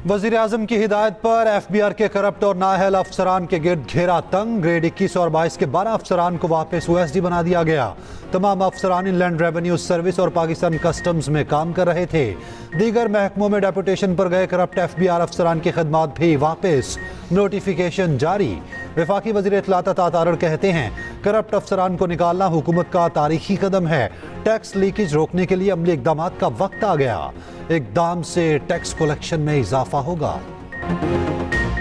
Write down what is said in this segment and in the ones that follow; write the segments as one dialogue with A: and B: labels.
A: वज़ीर आज़म की हिदायत पर FBR के करप्ट और नाअहल अफसरान के गिर्द घेरा तंग। ग्रेड 21 और 22 के 12 अफसरान को वापस OSD बना दिया गया। तमाम अफसरान इनलैंड रेवेन्यू सर्विस और पाकिस्तान कस्टम्स में काम कर रहे थे। दीगर महकमों में डेपुटेशन पर गए करप्ट FBR अफसरान की खिदमात भी वापस। नोटिफिकेशन जारी। वफाकी वज़ीर इत्तलात तातारड़ कहते हैं करप्ट अफसरान को निकालना हुकूमत का तारीखी कदम है। टैक्स लीकेज रोकने के लिए अमली इकदाम का वक्त आ गया। इकदाम से टैक्स कलेक्शन में इजाफा होगा।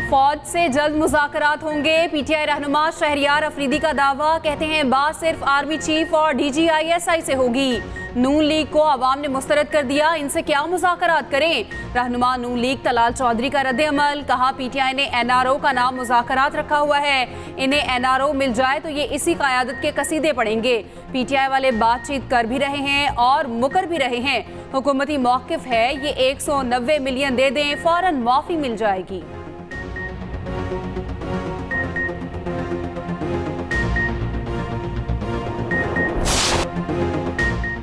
B: फौज से जल्द मुज़ाकरात होंगे। PTI रहनुमा शहरियार अफरीदी का दावा। कहते हैं बात सिर्फ आर्मी चीफ और DGISI से होगी। नून लीग को अवाम ने मुस्तरद कर दिया, इनसे क्या मुज़ाकरात करें। रहनुमा नून लीग तलाल चौधरी का रद्द अमल। कहा PTI ने NRO का नाम मुज़ाकरात रखा हुआ है, इन्हें NRO मिल जाए तो ये इसी क़यादत के कसीदे पढ़ेंगे। PTI वाले बातचीत कर भी रहे हैं और मुकर भी रहे हैं। हुकूमती मौक़िफ़ है ये 190 मिलियन दे दें, फ़ौरन माफ़ी मिल जाएगी।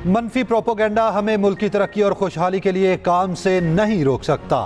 A: मनफी प्रोपोगेंडा हमें मुल्क की तरक्की और खुशहाली के लिए काम से नहीं रोक सकता।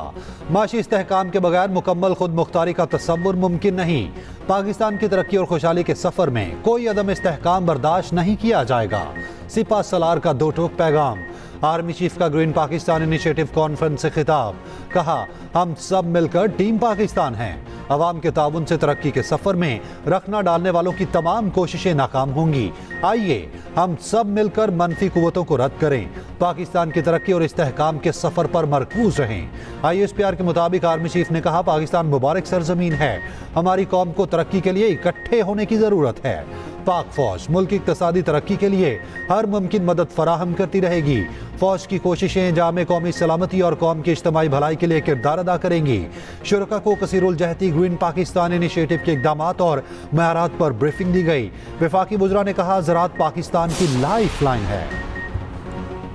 A: माशी इस्तेहकाम के बगैर मुकम्मल खुद मुख्तारी का तसव्वुर मुमकिन नहीं। पाकिस्तान की तरक्की और खुशहाली के सफ़र में कोई अदम इस्तेहकाम बर्दाश्त नहीं किया जाएगा। सिपा सलार का दो टोक पैगाम। आर्मी चीफ का ग्रीन पाकिस्तान इनिशिएटिव कॉन्फ्रेंस से खिताब। कहा हम सब मिलकर टीम पाकिस्तान हैं। अवाम के ताउन से तरक्की के सफ़र में रखना डालने वालों की तमाम कोशिशें नाकाम होंगी। आइए हम सब मिलकर मनफी कुव्वतों को रद्द करें, पाकिस्तान की तरक्की और इस्तेहकाम के सफ़र पर मरकूज रहें। ISPR के मुताबिक आर्मी चीफ ने कहा पाकिस्तान मुबारक सरजमीन है, हमारी कौम को तरक्की के लिए इकट्ठे होने की ज़रूरत है। पाक फौज मुल्क की इक़्तिसादी तरक्की के लिए हर मुमकिन मदद फराहम करती रहेगी। फौज की कोशिशें जामे कौमी सलामती और कौम की इज्तिमाई भलाई के लिए किरदार अदा करेंगी। शुरका को कसीरुल जहती ग्रीन पाकिस्तान इनिशिएटिव के इक़दामात और मयारात पर ब्रीफिंग दी गई। वफाकी वज़रा ने कहा ज़राअत पाकिस्तान की लाइफ लाइन है।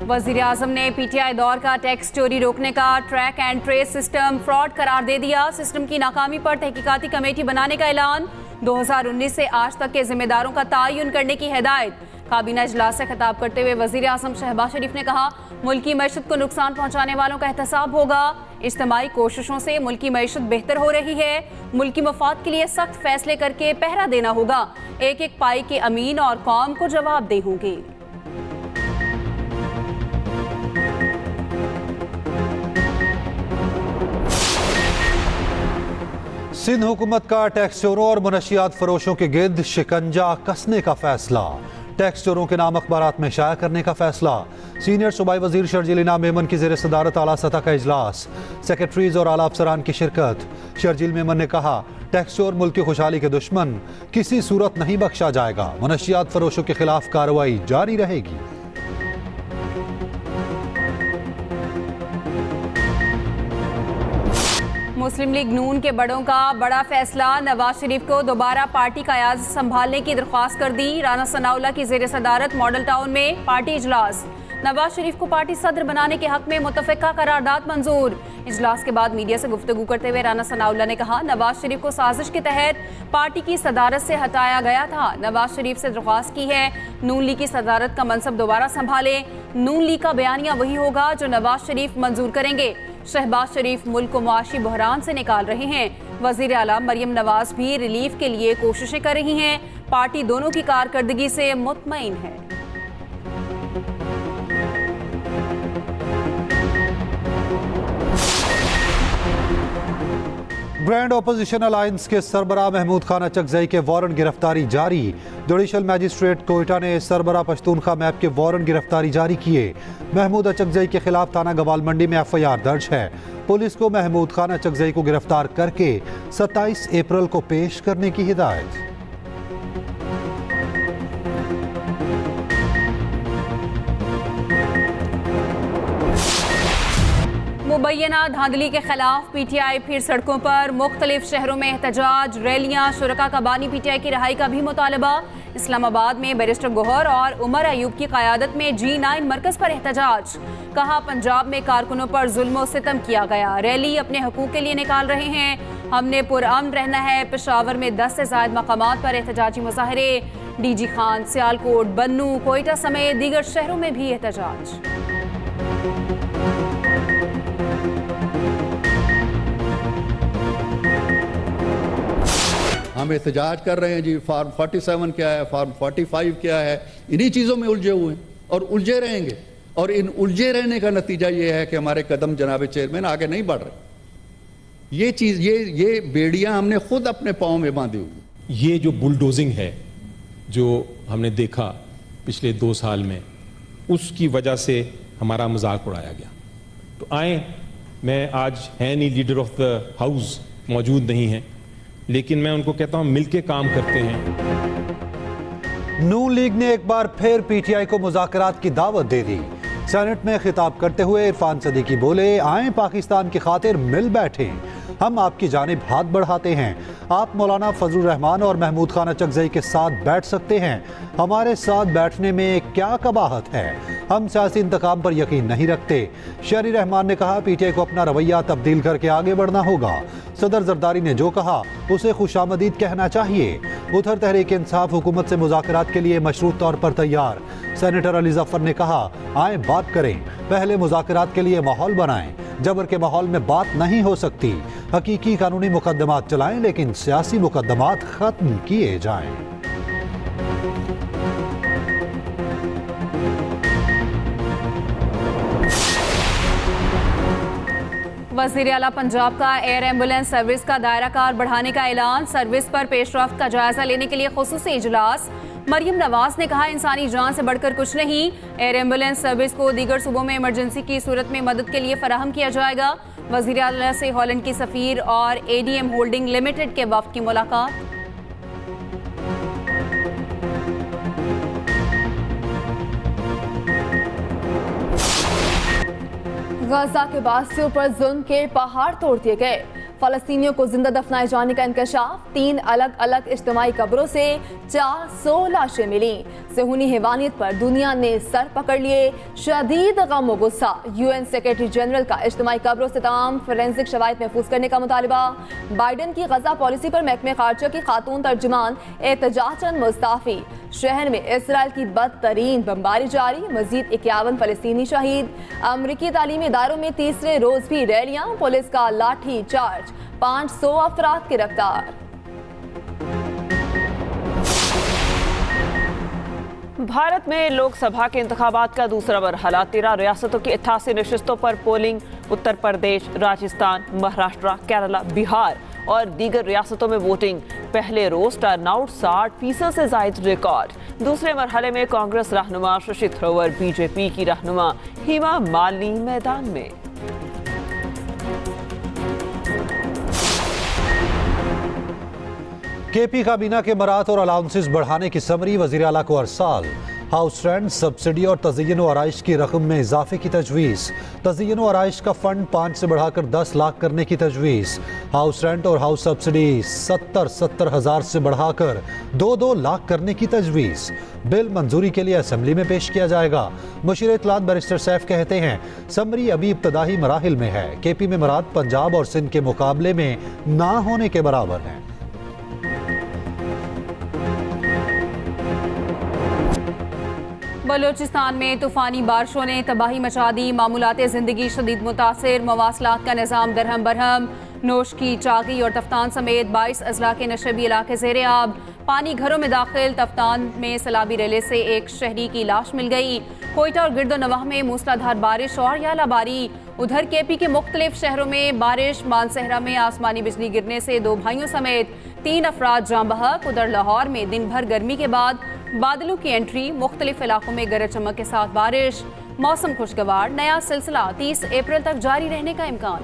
B: वज़ीर आज़म ने PTI दौर का टैक्स चोरी रोकने का track and trace system fraud करार दे दिया। सिस्टम की नाकामी पर तहकीकाती कमेटी बनाने का ऐलान। 2019 से आज तक के जिम्मेदारों का तयन करने की हिदायत। काबीना इजलास से खिताब करते हुए वज़ीर आज़म शहबाज शरीफ ने कहा मुल्की मईशत को नुकसान पहुँचाने वालों का एहतसाब होगा। इज्तिमाई कोशिशों से मुल्की मईशत बेहतर हो रही है। मुल्की मफाद के लिए सख्त फैसले करके पहरा देना होगा। एक एक पाई के अमीन और कौम को जवाबदेह होंगे।
A: सिंध हुकूमत का टैक्स चोरों और मुनशियात फरोशों के गिर्द शिकंजा कसने का फैसला। टैक्स चोरों के नाम अखबारात में शाया करने का फैसला। सीनियर सूबाई वजीर शर्जील इनाम मेमन की ज़ेर सदारत आला सतह का इजलास। सेक्रेटरीज और आला अफसरान की शिरकत। शर्जील मेमन ने कहा टैक्स चोर मुल्क की खुशहाली के दुश्मन, किसी सूरत नहीं बख्शा जाएगा। मुनशियात फरोशों के खिलाफ कार्रवाई जारी रहेगी।
B: मुस्लिम लीग नून के बड़ों का बड़ा फैसला। नवाज शरीफ को दोबारा पार्टी क़यादत संभालने की दरख्वास्त कर दी। राना सनाउल्लाह की ज़ेर सदारत मॉडल टाउन में पार्टी इजलास। नवाज शरीफ को पार्टी सदर बनाने के हक में मुतफ़िका करारदाद मंजूर। इजलास के बाद मीडिया से गुफ्तगू करते हुए राना सनाउल्लाह ने कहा नवाज शरीफ को साजिश के तहत पार्टी की सदारत से हटाया गया था। नवाज शरीफ से दरख्वास्त की है नून लीग की सदारत का मनसब दोबारा संभाले। नून लीग का बयानिया वही होगा जो नवाज शरीफ मंजूर करेंगे। शहबाज शरीफ मुल्क को मुआशी बहरान से निकाल रहे हैं। वज़ीर आला मरियम नवाज भी रिलीफ के लिए कोशिशें कर रही हैं। पार्टी दोनों की कारकर्दगी से मुतमईन है।
A: ग्रैंड ओपोजिशन अलायंस के सरबराह महमूद खान अचकजई के वारंट गिरफ्तारी जारी। जुडिशल मैजिस्ट्रेट कोयटा ने सरबराह पश्तूनखा मैप के वारंट गिरफ्तारी जारी किए। महमूद अचकजई के खिलाफ थाना गवाल मंडी में FIR दर्ज है। पुलिस को महमूद खान अचकजई को गिरफ्तार करके 27 अप्रैल को पेश करने की हिदायत।
B: मुबैना धांधली के खिलाफ PTI फिर सड़कों पर। मुख्तलिफ शहरों में एहतजाज, रैलियां। शुरका का बानी PTI की रिहाई का भी मुतालबा। इस्लामाबाद में बैरिस्टर गोहर और उमर अयूब की क़यादत में G9 मरकज़ पर एहतजाज। कहा पंजाब में कारकुनों पर जुल्म और सितम किया गया। रैली अपने हकूक़ के लिए निकाल रहे हैं, हमने पुरअमन रहना है। पेशावर में 10 से ज़ायद मकामात पर एहतजाजी मुजाहरे। DG खान, सियालकोट, बन्नू, कोयटा समेत दीगर शहरों में भी एहतजाज।
C: हम एहतजाज कर रहे हैं जी, फार्म 47 क्या है, फार्म 45 क्या है, इन्हीं चीज़ों में उलझे हुए हैं और उलझे रहेंगे। और इन उलझे रहने का नतीजा ये है कि हमारे कदम जनाब चेयरमैन आगे नहीं बढ़ रहे। ये चीज़ ये बेड़ियां हमने खुद अपने पाँव में बांधी हुई।
D: ये जो बुलडोजिंग है जो हमने देखा पिछले 2 साल में, उसकी वजह से हमारा मजाक उड़ाया गया। तो आए, मैं आज है नहीं, लीडर ऑफ द हाउस मौजूद नहीं है, लेकिन मैं उनको कहता हूं मिलके काम करते हैं।
A: नून लीग ने एक बार फिर पीटीआई को मुज़ाकरात की दावत दे दी। सेनेट में खिताब करते हुए इरफान सदीकी बोले, आए पाकिस्तान की खातिर मिल बैठे, हम आपकी जानिब हाथ बढ़ाते हैं। आप मौलाना फजलुर रहमान और महमूद खान अचकज़ई के साथ बैठ सकते हैं, हमारे साथ बैठने में क्या कबाहत है। हम सियासी इंतकाम पर यकीन नहीं रखते। शहरी रहमान ने कहा, पीटीआई को अपना रवैया तब्दील करके आगे बढ़ना होगा। सदर जरदारी ने जो कहा उसे खुशामदीद कहना चाहिए। उधर तहरीक इंसाफ हुकूमत से मुज़ाकरात के लिए मशरूत तौर पर तैयार। सेनेटर अली जफर ने कहा, आए बात करें, पहले मुज़ाकरात के लिए माहौल बनाएं। जबर के माहौल में बात नहीं हो सकती। हकीकी कानूनी मुकदमात चलाएं, लेकिन सियासी मुकदमात खत्म किए जाएं।
B: वज़ीर आला पंजाब का एयर एम्बुलेंस सर्विस का दायरा कार बढ़ाने का ऐलान। सर्विस पर पेशरफ्त का जायजा लेने के लिए खुसूसी इजलास। मरियम नवाज ने कहा, इंसानी जान से बढ़कर कुछ नहीं। एयर एम्बुलेंस सर्विस को दीगर सूबों में इमरजेंसी की सूरत में मदद के लिए फराहम किया जाएगा। वज़ीर आला से हॉलैंड की सफ़ीर और एडीएम होल्डिंग लिमिटेड के वफ़द की मुलाकात। गजा के बासियों पर जुल्म के पहाड़ तोड़ दिए गए। फलस्तीनियों को जिंदा दफनाए जाने का इंकशाफ। 3 अलग अलग इज्तिमाई कब्रों से 400 लाशें मिली। सेहूनी हैवानियत पर दुनिया ने सर पकड़ लिए। शदीद गम व गुस्सा। यूएन सेक्रेटरी जनरल का इज्तिमाई कब्रों से तमाम फोरेंसिक शवाहिद महफूज करने का मुतालबा। बाइडन की गजा पॉलिसी पर महकमे खारजा की खातून तर्जुमान एहतजाजन मुस्ताफी। शहर में इसराइल की बदतरीन बमबारी जारी। मजीद 51 फलस्तीनी शहीद। अमरीकी तालीमी इदारों में तीसरे रोज भी रैलियां। पुलिस का लाठी चार्ज। 500 अफराद गिरफ्तार।
E: भारत में लोकसभा के इंतखाबात का दूसरा मरहला। 13 रियासतों की 88 नशिस्तों पर पोलिंग। उत्तर प्रदेश, राजस्थान, महाराष्ट्र, केरला, बिहार और दीगर रियासतों में वोटिंग। पहले रोज टर्नआउट 60% से जायद रिकॉर्ड। दूसरे मरहले में कांग्रेस रहनुमा शशि थरूर, बीजेपी की रहनुमा हेमा मालिनी मैदान में।
A: केपी काबीना के मरात और अलाउंसेस बढ़ाने की समरी वज़ीर आला को अरसाल। हाउस रेंट, सब्सिडी और तज़य्युन व आराइश की रकम में इजाफे की तजवीज़। तज़य्युन व आराइश का फंड 5 से बढ़ाकर 10 लाख करने की तजवीज़। हाउस रेंट और हाउस सब्सिडी 70 हज़ार से बढ़ाकर 2 लाख करने की तजवीज़। बिल मंजूरी के लिए असेंबली में पेश किया जाएगा। मुशीर इत्तलात बैरिस्टर सैफ कहते हैं, समरी अभी इब्तदाई मराहिल में है। केपी में मरात पंजाब और सिंध के मुकाबले में ना होने के बराबर हैं।
B: बलूचिस्तान में तूफानी बारिशों ने तबाही मचा दी। मामूलाते ज़िंदगी शदीद मुतासिर। मवासलात का निज़ाम दरहम बरहम। नोश की चागी और तफ्तान समेत 22 अजला के नशबी इलाके ज़ेरे आब। पानी घरों में दाखिल। तफ्तान में सैलाबी रेले से एक शहरी की लाश मिल गई। कोयटा और गिरदो नवाह में मूसलाधार बारिश और यालाबारी। उधर केपी के मुख्तलिफ शहरों में बारिश। मानसहरा में आसमानी बिजली गिरने से 2 भाइयों समेत 3 अफराद जाँ बहक। उधर लाहौर में दिन भर गर्मी के बाद बादलों की एंट्री। मुख्तलिफ इलाकों में गरज चमक के साथ बारिश। मौसम खुशगवार। नया सिलसिला 30 अप्रैल तक जारी रहने का इम्कान।